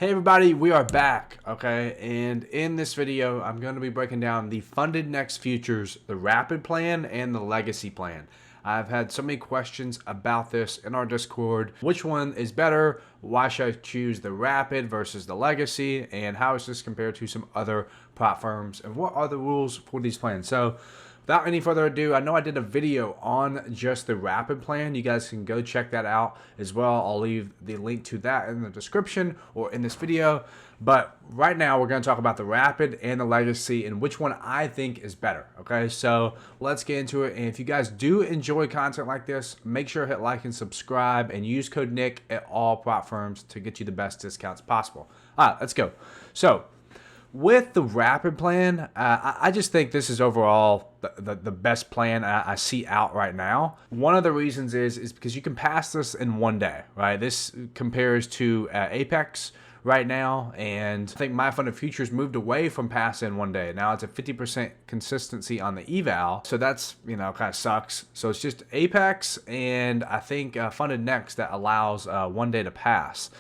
Hey everybody, we are back, okay? And in this video, I'm going to be breaking down the FundedNext futures, the rapid plan and the legacy plan. I've had so many questions about this in our Discord. Which one is better? Why should I choose the rapid versus the legacy? And how is this compared to some other prop firms? And what are the rules for these plans? So without any further ado, I know I did a video on just the rapid plan. You guys can go check that out as well. I'll leave the link to that in the description or in this video. But right now, we're going to talk about the rapid and the legacy and which one I think is better. Okay, so let's get into it. And if you guys do enjoy content like this, make sure to hit like and subscribe and use code Nick at all prop firms to get you the best discounts possible. All right, let's go. So with the rapid plan, I just think this is overall the best plan I see out right now. One of the reasons is because you can pass this in one day, right? This compares to Apex right now, and I think my funded futures moved away from pass in one day. Now it's a 50% consistency on the eval, so that's, you know, kind of sucks. So it's just Apex and I think FundedNext that allows 1 day to pass.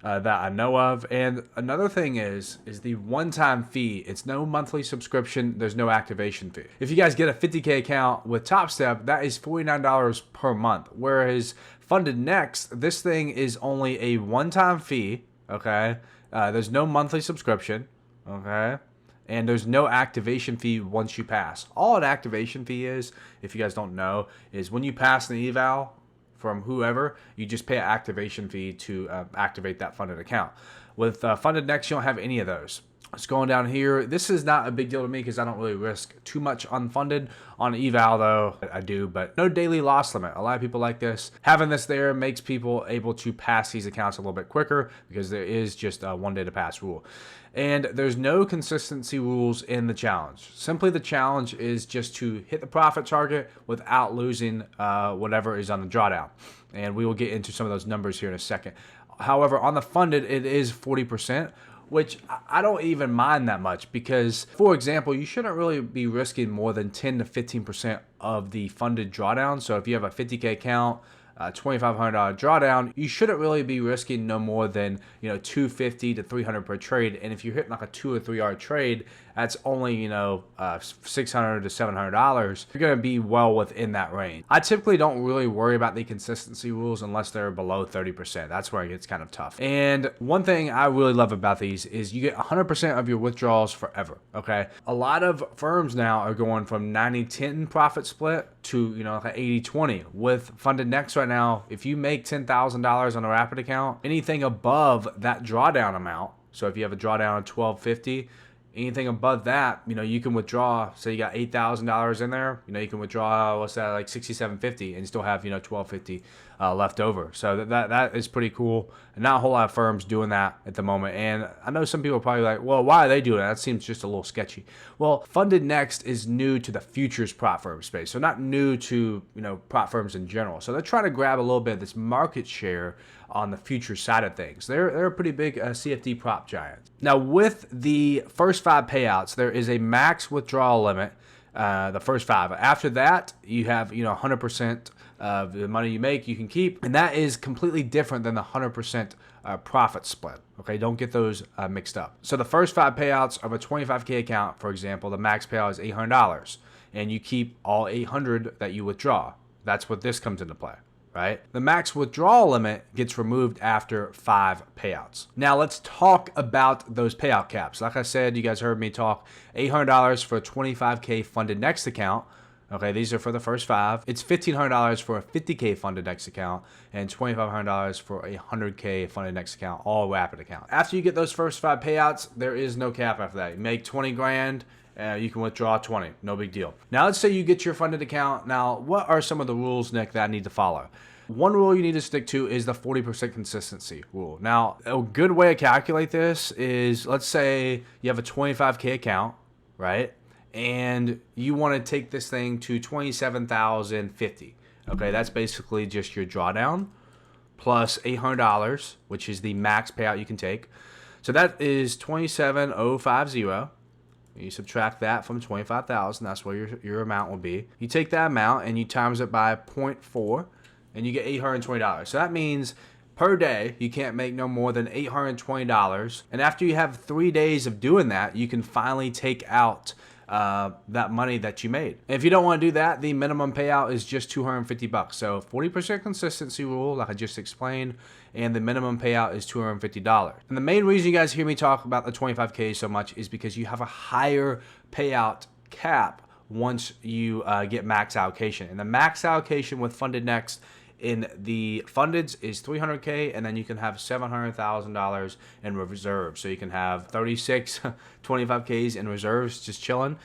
That I know of. And another thing is the one-time fee. It's no monthly subscription. There's no activation fee. If you guys get a 50K account with Top Step, that is $49 per month. Whereas FundedNext, this thing is only a one-time fee. Okay. There's no monthly subscription. Okay. And there's no activation fee once you pass. All an activation fee is, if you guys don't know, is when you pass an eval from whoever, you just pay an activation fee to activate that funded account. With FundedNext, you don't have any of those. It's going down here. This is not a big deal to me because I don't really risk too much unfunded. On eval though, I do, but no daily loss limit. A lot of people like this. Having this there makes people able to pass these accounts a little bit quicker because there is just a 1 day to pass rule. And there's no consistency rules in the challenge. Simply the challenge is just to hit the profit target without losing whatever is on the drawdown. And we will get into some of those numbers here in a second. However, on the funded, it is 40%. Which I don't even mind that much because, for example, you shouldn't really be risking more than 10 to 15% of the funded drawdown. So if you have a 50K account, $2,500 drawdown, you shouldn't really be risking no more than, you know, $250 to $300 per trade. And if you're hitting like a 2 or 3 yard trade, that's only, you know, $600 to $700. You're going to be well within that range. I typically don't really worry about the consistency rules unless they're below 30%. That's where it gets kind of tough. And one thing I really love about these is you get 100% of your withdrawals forever. Okay. A lot of firms now are going from 90-10 profit split to, you know, like 80-20. With FundedNext right now, if you make $10,000 on a rapid account, anything above that drawdown amount, so if you have a drawdown of $1,250, anything above that, you know, you can withdraw. Say you got $8,000 in there, you know, you can withdraw, what's that, like $6,750 and still have, you know, $1,250 left over. So that is pretty cool. And not a whole lot of firms doing that at the moment. And I know some people are probably like, well, why are they doing that? That seems just a little sketchy. Well, FundedNext is new to the futures prop firm space. So not new to, you know, prop firms in general. So they're trying to grab a little bit of this market share on the future side of things. They're a pretty big CFD prop giant. Now, with the first 5 payouts, there is a max withdrawal limit. The first 5. After that, you have, you know, 100% of the money you make you can keep, and that is completely different than the 100% profit split. Okay, don't get those mixed up. So the first 5 payouts of a 25K account, for example, the max payout is $800, and you keep all $800 that you withdraw. That's what this comes into play. Right? The max withdrawal limit gets removed after 5 payouts. Now let's talk about those payout caps. Like I said, you guys heard me talk $800 for a 25K FundedNext account. Okay, these are for the first 5. It's $1,500 for a 50K FundedNext account and $2,500 for a 100K FundedNext account, all rapid account. After you get those first 5 payouts, there is no cap after that. You make 20 grand. You can withdraw 20, no big deal. Now let's say you get your funded account. Now, what are some of the rules, Nick, that I need to follow? One rule you need to stick to is the 40% consistency rule. Now, a good way to calculate this is, let's say you have a 25K account, right? And you want to take this thing to 27,050. Okay, that's basically just your drawdown plus $800, which is the max payout you can take. So that is 27,050. You subtract that from 25,000. That's where your amount will be. You take that amount and you times it by 0.4, and you get $820. So that means per day. You can't make no more than $820. And after you have 3 days of doing that, you can finally take out that money that you made. And if you don't want to do that, the minimum payout is just $250. So 40% consistency rule, like I just explained, and the minimum payout is $250. And the main reason you guys hear me talk about the 25K so much is because you have a higher payout cap once you get max allocation. And the max allocation with FundedNext in the fundeds is $300K, and then you can have $700,000 in reserves. So you can have 36 25Ks in reserves just chilling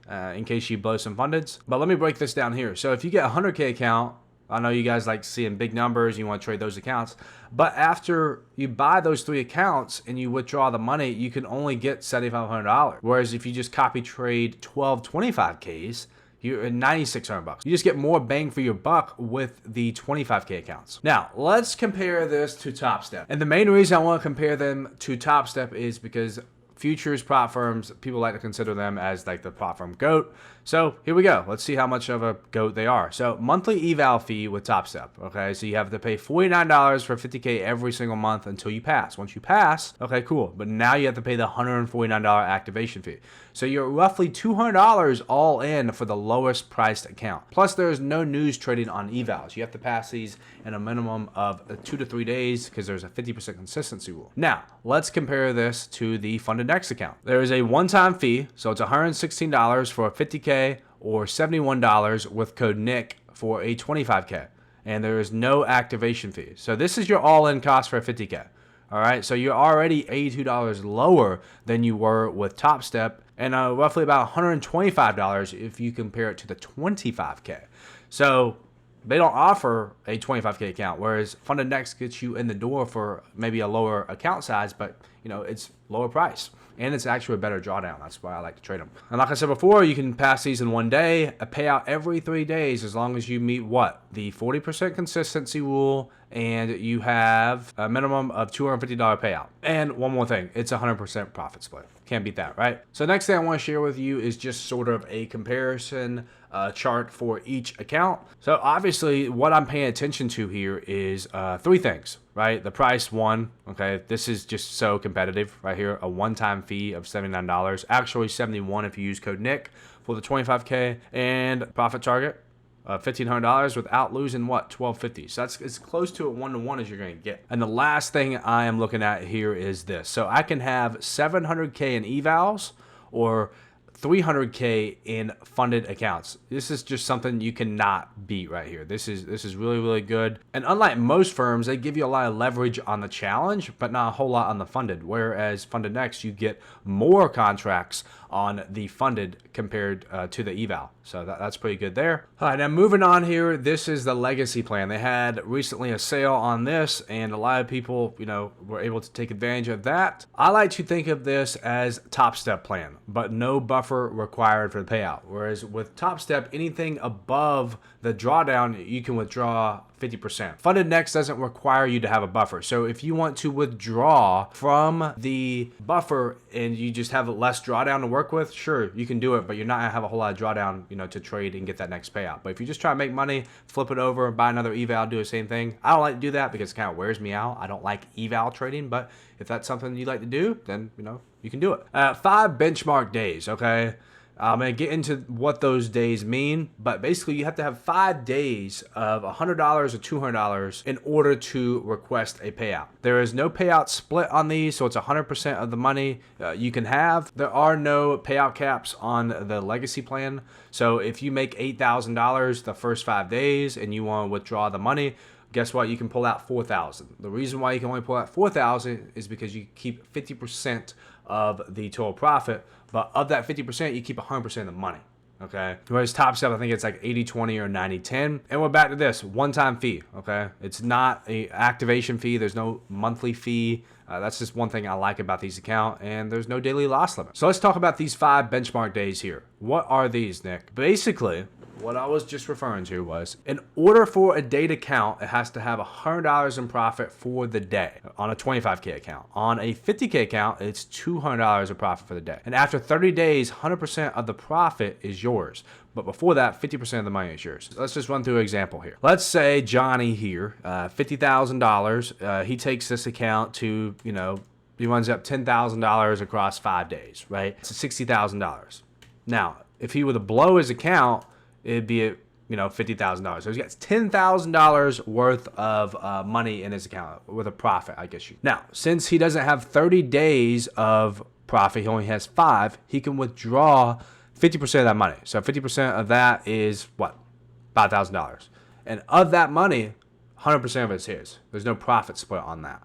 in case you blow some fundeds. But let me break this down here. So if you get a 100K account, I know you guys like seeing big numbers, you want to trade those accounts, but after you buy those 3 accounts and you withdraw the money, you can only get $7,500. Whereas if you just copy trade 12 25Ks, you're at $9,600. You just get more bang for your buck with the 25K accounts. Now, let's compare this to Top Step. And the main reason I want to compare them to Top Step is because futures prop firms, people like to consider them as like the prop firm GOAT. So here we go. Let's see how much of a GOAT they are. So monthly eval fee with Top Step. Okay, so you have to pay $49 for 50K every single month until you pass. Once you pass, okay, cool. But now you have to pay the $149 activation fee. So you're roughly $200 all in for the lowest priced account. Plus there's no news trading on evals. You have to pass these in a minimum of 2 to 3 days because there's a 50% consistency rule. Now, let's compare this to the FundedNext account. There is a one-time fee, so it's $116 for a 50K or $71 with code NICK for a 25K. And there is no activation fee. So this is your all-in cost for a 50K. All right, so you're already $82 lower than you were with Top Step, and roughly about $125 if you compare it to the 25K. So they don't offer a 25K account, whereas FundedNext gets you in the door for maybe a lower account size, but you know it's lower price. And it's actually a better drawdown. That's why I like to trade them. And like I said before, you can pass these in 1 day, a payout every 3 days, as long as you meet what? The 40% consistency rule, and you have a minimum of $250 payout. And one more thing, it's 100% profit split. Can't beat that, right? So next thing I want to share with you is just sort of a comparison chart for each account. So obviously what I'm paying attention to here is 3 things, right? The price, one, okay, this is just so competitive right here. A one-time fee of $79, actually $71 if you use code NICK for the 25K, and profit target $1,500 without losing what? $1,250. So that's as close to a 1-to-1 as you're going to get. And the last thing I am looking at here is this. So I can have 700K in evals or 300K in funded accounts. This is just something you cannot beat right here. This is really, really good. And unlike most firms, they give you a lot of leverage on the challenge, but not a whole lot on the funded. Whereas FundedNext, you get more contracts on the funded compared to the eval. So that's pretty good there. All right, now moving on here, this is the legacy plan. They had recently a sale on this, and a lot of people, you know, were able to take advantage of that. I like to think of this as Top Step plan, but no buffer required for the payout. Whereas with Top Step, anything above the drawdown, you can withdraw 50%. FundedNext doesn't require you to have a buffer. So if you want to withdraw from the buffer and you just have less drawdown to work with, sure, you can do it, but you're not gonna have a whole lot of drawdown, you know, to trade and get that next payout. But if you just try to make money, flip it over, buy another eval, do the same thing. I don't like to do that because it kind of wears me out. I don't like eval trading, but if that's something you like to do, then, you know, you can do it. 5 benchmark days, okay? I'm going to get into what those days mean, but basically you have to have 5 days of $100 or $200 in order to request a payout. There is no payout split on these, so it's 100% of the money you can have. There are no payout caps on the legacy plan. So if you make $8,000 the first 5 days and you want to withdraw the money, guess what? You can pull out $4,000. The reason why you can only pull out $4,000 is because you keep 50% of the total profit, but of that 50%, you keep 100% of the money. Okay. Whereas Top Step, I think it's like 80-20 or 90-10. And we're back to this one-time fee. Okay. It's not a activation fee. There's no monthly fee. That's just one thing I like about these accounts, and there's no daily loss limit. So let's talk about these 5 benchmark days here. What are these, Nick? Basically, what I was just referring to was, in order for a day to count, it has to have $100 in profit for the day on a 25K account. On a 50K account, it's $200 of profit for the day. And after 30 days, 100% of the profit is yours. But before that, 50% of the money is yours. Let's just run through an example here. Let's say Johnny here, $50,000. He takes this account to, he runs up $10,000 across 5 days, right? It's $60,000. Now, if he were to blow his account, it'd be at, $50,000. So he's got $10,000 worth of money in his account with a profit, I guess. Now, since he doesn't have 30 days of profit, he only has 5, he can withdraw 50% of that money. So 50% of that is what? $5,000. And of that money, 100% of it's his. There's no profit split on that.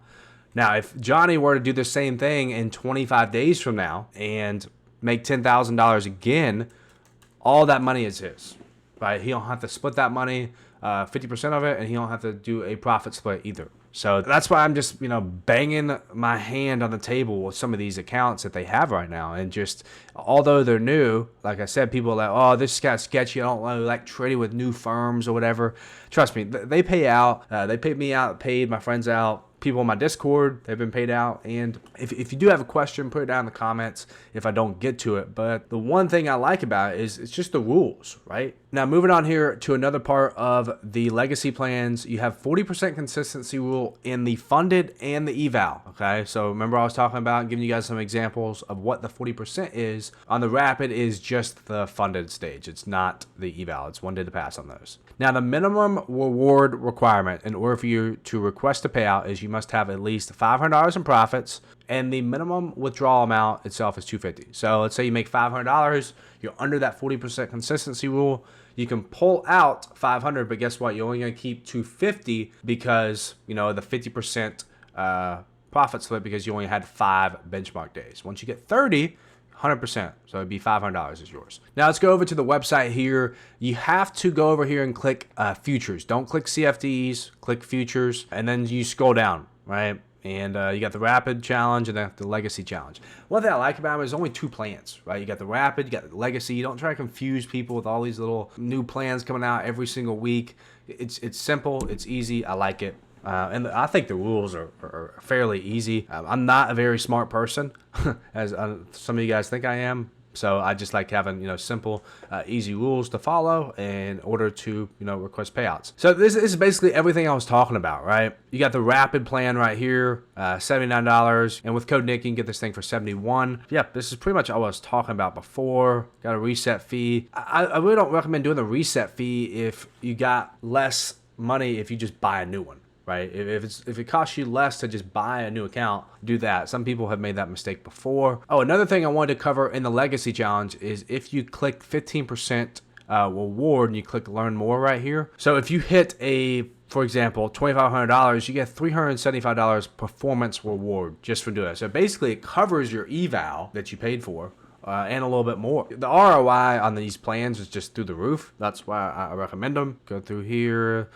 Now, if Johnny were to do the same thing in 25 days from now and make $10,000 again, all that money is his, right? He don't have to split that money, 50% of it, and he don't have to do a profit split either. So that's why I'm just, banging my hand on the table with some of these accounts that they have right now. And just, although they're new, like I said, people are like, oh, this guy's sketchy. I don't like trading with new firms or whatever. Trust me, they pay out. They paid me out, paid my friends out. People in my Discord, they've been paid out. And if you do have a question, put it down in the comments if I don't get to it. But the one thing I like about it is it's just the rules, right? Now, moving on here to another part of the legacy plans, you have 40% consistency rule in the funded and the eval, okay? So remember I was talking about giving you guys some examples of what the 40% is. On the rapid is just the funded stage. It's not the eval. It's one day to pass on those. Now, the minimum reward requirement in order for you to request a payout is you must have at least $500 in profits, and the minimum withdrawal amount itself is $250. So let's say you make $500, you're under that 40% consistency rule. You can pull out $500, but guess what? You're only going to keep $250 because, the 50% profit split because you only had 5 benchmark days. Once you get 30, 100%. So it'd be $500 is yours. Now let's go over to the website here. You have to go over here and click futures. Don't click CFDs, click futures, and then you scroll down, right? And you got the rapid challenge and then the legacy challenge. One thing I like about it is only 2 plans, right? You got the rapid, you got the legacy. You don't try to confuse people with all these little new plans coming out every single week. It's simple, it's easy. I like it. And I think the rules are fairly easy. I'm not a very smart person, as some of you guys think I am. So I just like having, simple, easy rules to follow in order to, request payouts. So this is basically everything I was talking about, right? You got the rapid plan right here, $79. And with code Nick, you can get this thing for $71. Yep, this is pretty much all I was talking about before. Got a reset fee. I really don't recommend doing the reset fee if you got less money if you just buy a new one. Right? If it costs you less to just buy a new account, do that. Some people have made that mistake before. Oh, another thing I wanted to cover in the legacy challenge is if you click 15% reward and you click learn more right here. So if you hit for example, $2,500, you get $375 performance reward just for doing it. So basically it covers your eval that you paid for. And a little bit more. The ROI on these plans is just through the roof. That's why I recommend them. Go through here.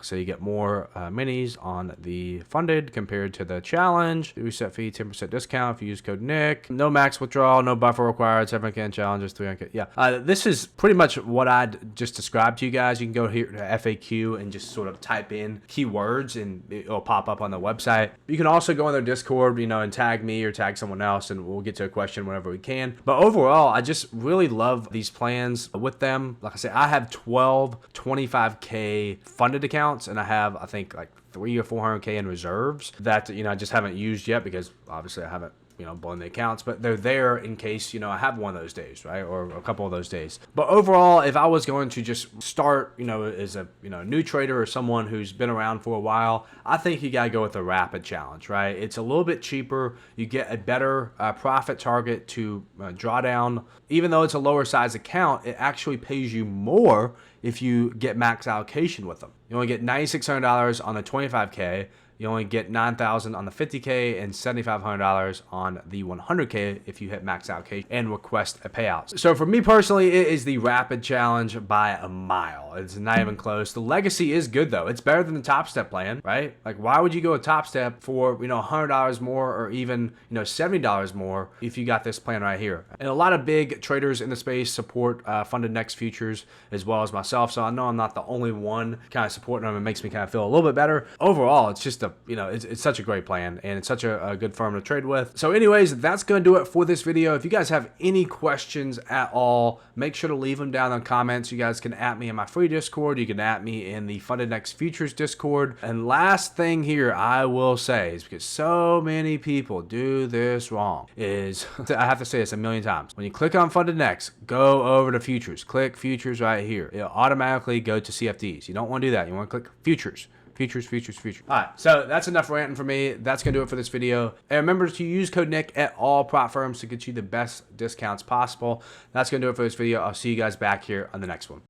So you get more minis on the funded compared to the challenge. Reset fee, 10% discount if you use code Nick. No max withdrawal, no buffer required. 7K challenges, 300K. Yeah, this is pretty much what I just described to you guys. You can go here to FAQ and just sort of type in keywords and it'll pop up on the website. You can also go on their Discord, and tag me or tag someone else, and we'll get to a question whenever we can. But overall, I just really love these plans with them. Like I said, I have 12 25K funded accounts. And I have, I think, like 300 or 400K in reserves that, I just haven't used yet because obviously I haven't, blown the accounts, but they're there in case, I have one of those days, right? Or a couple of those days. But overall, if I was going to just start, as a, new trader or someone who's been around for a while, I think you got to go with the rapid challenge, right? It's a little bit cheaper. You get a better profit target to draw down. Even though it's a lower size account, it actually pays you more if you get max allocation with them. You only get $9,600 on the 25K. You only get 9,000 on the 50K and $7,500 on the 100K if you hit max allocation and request a payout. So for me personally, it is the rapid challenge by a mile. It's not even close. The legacy is good though. It's better than the top step plan, right? Like, why would you go a top step for, $100 more or even, $70 more if you got this plan right here? And a lot of big traders in the space support FundedNext futures as well as myself. So I know I'm not the only one kind of supporting them. It makes me kind of feel a little bit better. Overall, it's just it's such a great plan and it's such a good firm to trade with. So anyways, that's going to do it for this video. If you guys have any questions at all, make sure to leave them down in the comments. You guys can at me in my free Discord. You can at me in the FundedNext futures Discord. And last thing here I will say is, because so many people do this wrong, is I have to say this a million times. When you click on FundedNext, go over to futures. Click futures right here. It'll automatically go to CFDs. You don't want to do that. You want to click futures. Futures. All right, so that's enough ranting for me. That's going to do it for this video. And remember to use code Nick at all prop firms to get you the best discounts possible. That's going to do it for this video. I'll see you guys back here on the next one.